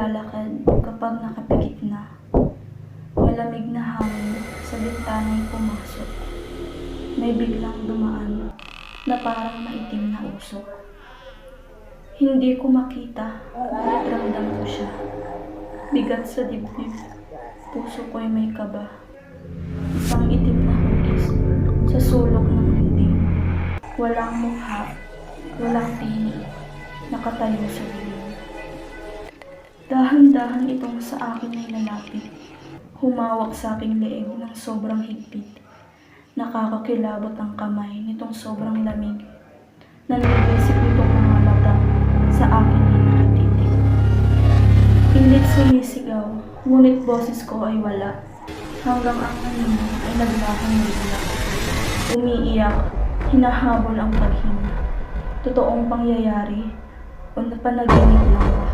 naglalakad kapag nakapikit na. Malamig na hangin sa bintana'y pumasok. May biglang dumaan na parang maitim na usok. Hindi ko makita, ngunit ramdam ko siya. Bigat sa dibdib, puso ko'y may kaba. Isang itim na hugis sa sulok ng dingding. Walang mukha, walang tinig, nakatayo sa dilim. Dahan-dahan itong sa akin ay lalapit. Humawak sa aking leeg ng sobrang higpit. Nakakakilabot ang kamay nitong sobrang lamig. Nanlilisip itong mga mata sa akin ay nakatitig. Pilit sumisigaw, ngunit boses ko ay wala. Hanggang ang anino ay naglahong bigla. Umiiyak, hinahabol ang paghinga. Totoong pangyayari o napanaginip lang.